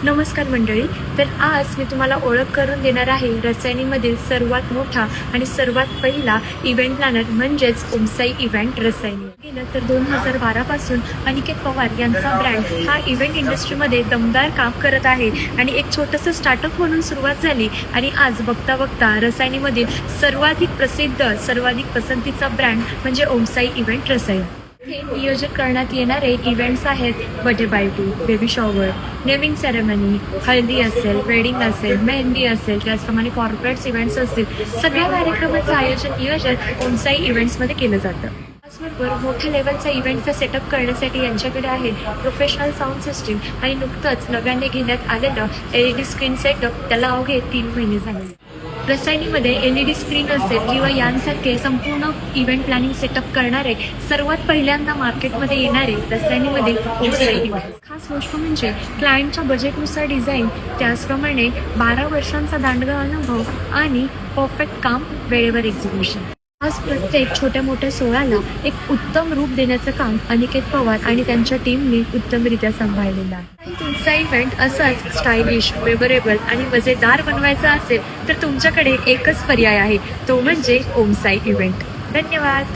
नमस्कार मंडळी. तर आज मी तुम्हाला ओळख करून देणार आहे रसायनीमधील सर्वात मोठा आणि सर्वात पहिला इव्हेंट प्लॅनर म्हणजेच ओमसाई इव्हेंट रसायनी. गेलं तर 2012 पासून अनिकेत पवार यांचा ब्रँड हा इव्हेंट इंडस्ट्रीमध्ये दमदार काम करत आहे आणि एक छोटंसं स्टार्टअप म्हणून सुरुवात झाली आणि आज बघता बघता रसायनीमधील सर्वाधिक प्रसिद्ध सर्वाधिक पसंतीचा ब्रँड म्हणजे ओमसाई इव्हेंट रसायनी. हे नियोजन करण्यात येणारे इव्हेंट्स आहेत birthday party, baby shower, naming ceremony, हळदी असेल, वेडिंग असेल, मेहंदी असेल, त्याचप्रमाणे कॉर्पोरेट्स इव्हेंट्स असतील. सगळ्या कार्यक्रमाचं नियोजन ओमसाई इव्हेंट्समध्ये केलं जातं. त्याचबरोबर मोठ्या लेवलचा इव्हेंटचा सेटअप करण्यासाठी यांच्याकडे आहे प्रोफेशनल साऊंड सिस्टीम आणि नुकतंच नव्याने घेण्यात आलेलं LED स्क्रीन सेटअप. त्याला अवघे 3 महिने झाले. रसायनीमध्ये LED स्क्रीन असेल किंवा यांसारखे संपूर्ण इव्हेंट प्लॅनिंग सेटअप करणारे सर्वात पहिल्यांदा मार्केटमध्ये येणारे रसायनीमध्ये ओमसाई इव्हेंट. खास गोष्ट म्हणजे क्लायंटच्या बजेटनुसार डिझाईन, त्याचप्रमाणे 12 वर्षांचा दांडगा अनुभव आणि परफेक्ट काम, वेळेवर एक्झिक्युशन. आज प्रत्येक छोट्या मोठ्या सोहळ्याला एक उत्तम रूप देण्याचं काम अनिकेत पवार आणि त्यांच्या टीमने उत्तमरित्या सांभाळलेलं आहे. तुमचा इव्हेंट असाच स्टायलिश, मेमोरेबल आणि मजेदार बनवायचा असेल तर तुमच्याकडे एकच पर्याय आहे, तो म्हणजे ओमसाई इव्हेंट. धन्यवाद.